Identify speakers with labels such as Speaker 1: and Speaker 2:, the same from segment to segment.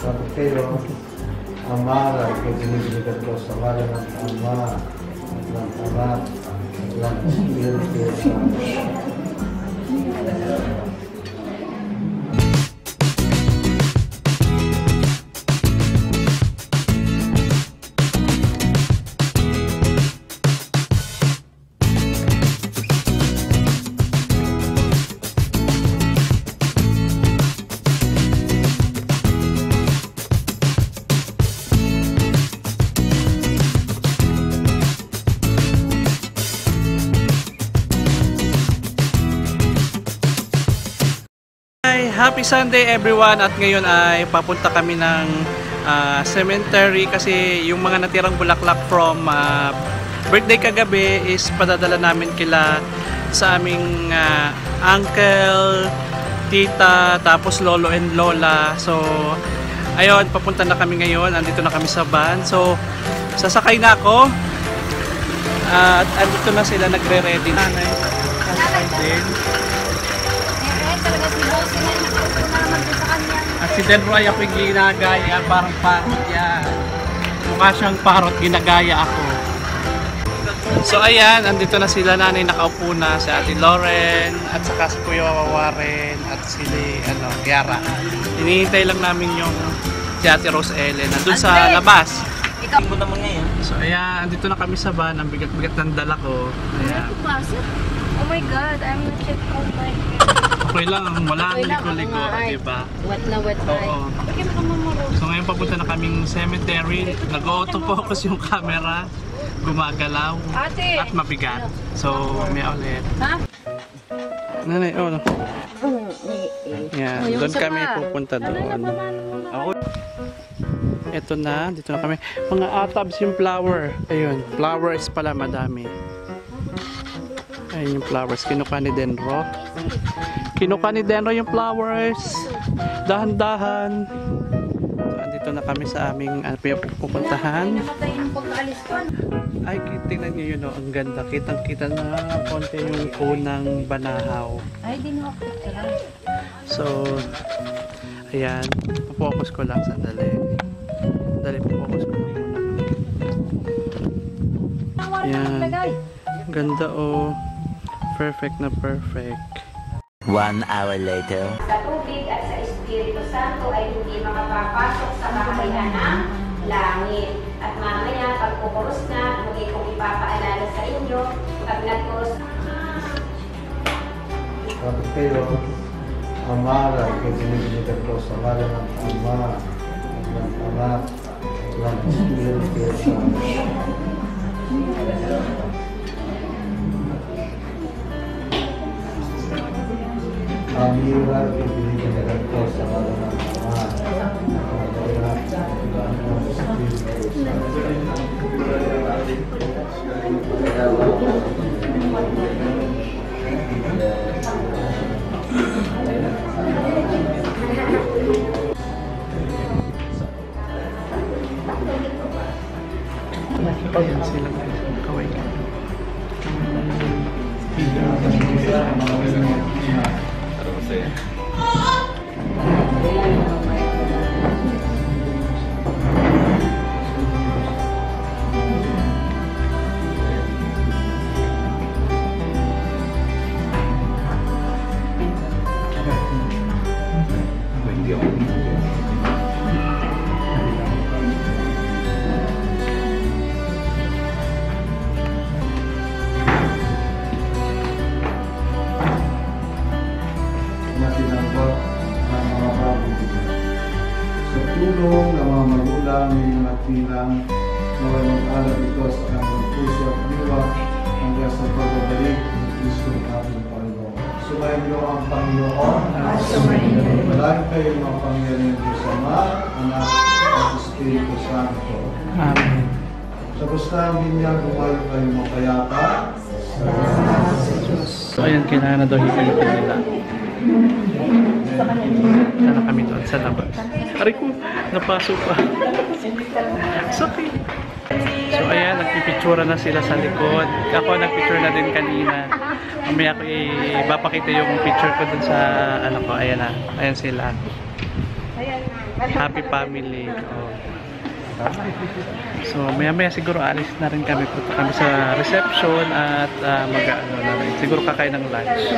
Speaker 1: Kapag kayo, Ama, lagi kayo binibigyan ko sa ngalan ng Ama, at ng Anak, at ng Espiritu Santo.
Speaker 2: Happy Sunday everyone, at ngayon ay papunta kami ng cemetery kasi yung mga natirang bulaklak from birthday kagabi is padadala namin kila sa aming uncle, tita, tapos lolo and lola. So ayun, papunta na kami ngayon, andito na kami sa van. So sasakay na ako at andito na sila, nagre-ready na. Sasakay din. At si Delroy ako yung ginagaya, parang parot yan. Mukha siyang parot, ginagaya ako. So ayan, andito na sila, nanay nakaupo na, si Ate Lauren, at saka si Kuya Warren, at si Kiara. Hinihintay lang namin yung si Ate Rose Ellen, nandun sa labas. So ayan, andito na kami sa van, ang bigat-bigat ng dala ko. Ayan.
Speaker 3: Oh my God, I'm not yet cold like
Speaker 2: Okay lang, wala ang liko-liko, diba?
Speaker 3: Wet na wet na.
Speaker 2: Oo. So ngayon papunta na kaming cemetery. Nag-auto-focus yung camera, gumagalaw, at mabigat. So may ulit. Ha? Nanay, oh no. Yan, doon kami pupunta doon. Ito na, dito na kami. Mga atabs yung flower. Ayun, flowers pala madami. Ayun yung flowers, kinuha ni Denro. Kinuha ni Denro yung flowers. Dahan-dahan. So, andito na kami sa aming pupuntahan. Ay, tingnan nyo yun, oh, ang ganda. Kitang-kita na konti yung unang banahaw.
Speaker 3: Ay, di na ako.
Speaker 2: So, ayan. Focus ko lang sandali. Sandali, focus ko lang muna. Ayan. Ganda, oh. Perfect na perfect.
Speaker 4: 1 hour later.
Speaker 5: Sa tubig at sa Espiritu Santo ay hindi makapapasok sa kaharian ng langit. At mamaya, pagpupuros na, muli kong ipapaalala sa inyo, pag nagpuros
Speaker 1: Kapag kayo, Ama, lagi kayo binibigyan ko sa ngalan ng Ama, at ng Anak, at ng Espiritu Santo. Amira, ibinigyan ko sa ngalan ng Ama, at ng Anak, at ng Espiritu
Speaker 2: Santo. Ayan sila, kaway ka.
Speaker 1: tulong ng mga magulang ng natilang na walang alab ito sa kanyang puso at diwa hanggang sa pagbabalik ni Kristo ating Panginoon. Sumayin niyo ang Panginoon at sumayin. Malaki kayo mga Panginoon Diyos Ama, Anak at Espiritu Santo.
Speaker 2: Amen.
Speaker 1: Sa bustang binyag, bumayo kayo mapayapa.
Speaker 2: So ayan, kailangan na daw hihilitin nila. Sana kami doon sa labas. Aray ko, napasok pa. Sakit. So ayan, nagpipitsura na sila sa likod. Ako nagpicture na din kanina. Mamaya ko ipapakita yung picture ko dun sa ano ko. Ayan na, ayan sila. Happy family. Oh. So, maya-maya siguro alis na rin kami. Punta kami sa reception at mag-ano na rin. Siguro kakain ng lunch.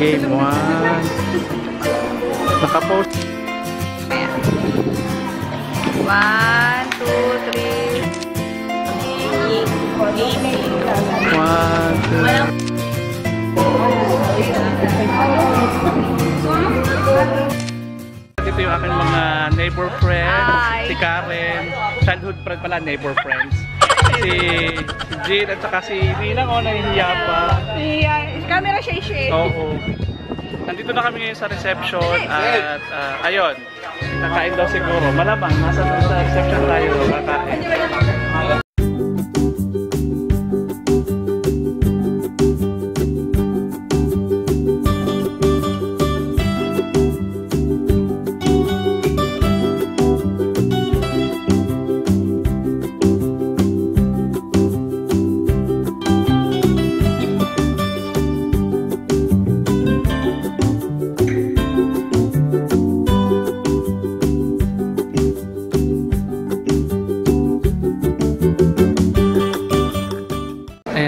Speaker 2: Game 1. Nakapost.
Speaker 3: 1, 2, 3.
Speaker 2: 1, 2. Ito yung aking mga neighbor friends.
Speaker 3: Hi.
Speaker 2: Si Karen. Childhood friend pala, neighbor friends. Si Jean at saka si Ninang. O, nahihiya pa.
Speaker 3: Camera shake.
Speaker 2: Oo. Nandito na kami ngayon sa reception at ayun, nakain daw siguro. Malamang, nasa sa reception tayo kakain.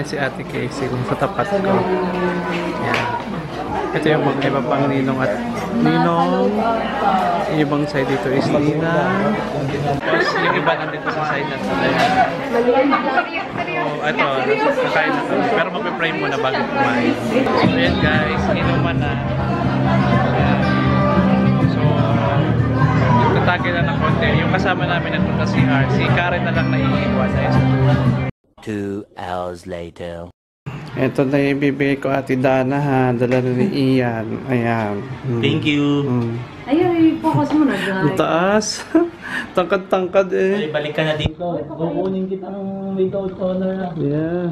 Speaker 2: Si Ate Casey sa tapat ko. Yan. Ito yung mga iba pang ninong at ninong. Yung ibang side dito is Nina. Tapos yung iba nandito sa side na ito. Oh, ito, kakain na kami. Pero mag-pray muna bago kumain. So yan guys, inuman na. So, tatagin na ng konti. Yung kasama namin nandun na si R. Si Karen na lang naiiwan.
Speaker 4: 2 hours later.
Speaker 2: Ito na yung ibibigay ko Ate Dana ha. Dala na ni Ian. Ayan.
Speaker 6: Thank you.
Speaker 3: Ay, focus mo na,
Speaker 2: Ang taas. Tangkad-tangkad eh.
Speaker 6: Ay, balik ka na dito. Kukunin kita ng without honor.
Speaker 2: Yeah.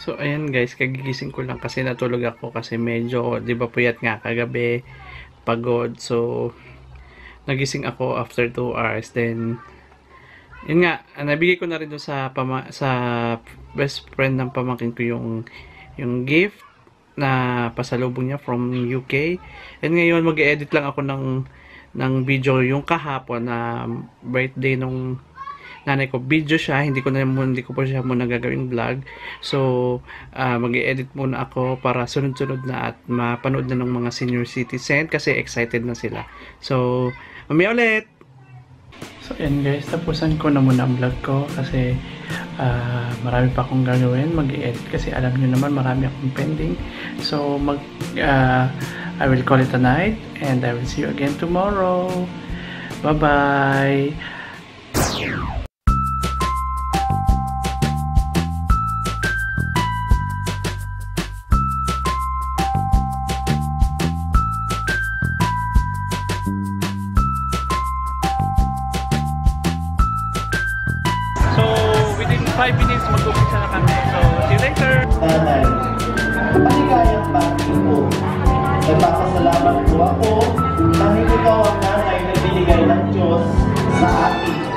Speaker 2: So, ayan guys. Kagigising ko lang kasi natulog ako kasi medyo, di ba puyat nga kagabi. Pagod. So, nagising ako after 2 hours. Then, yun nga, nabigay ko na rin doon sa best friend ng pamangkin ko yung gift na pasalubong niya from UK. And ngayon, mag-edit lang ako ng video yung kahapon na birthday nung nanay ko. Video siya, hindi ko po siya muna gagawing vlog. So, mag-edit muna ako para sunod-sunod na at mapanood na ng mga senior citizen kasi excited na sila. So, mamaya ulit! So, yan guys, tapusan ko na muna ang vlog ko kasi marami pa akong gagawin, mag-edit kasi alam nyo naman marami akong pending. So, I will call it a night and I will see you again tomorrow. Bye-bye! So, within 5 minutes, mag-umpisa na kami. So, see you later!
Speaker 7: Nanay, maligayang bati po. Nagpapasalamat po ako dahil ikaw ang nanay na binigay ng Diyos sa akin.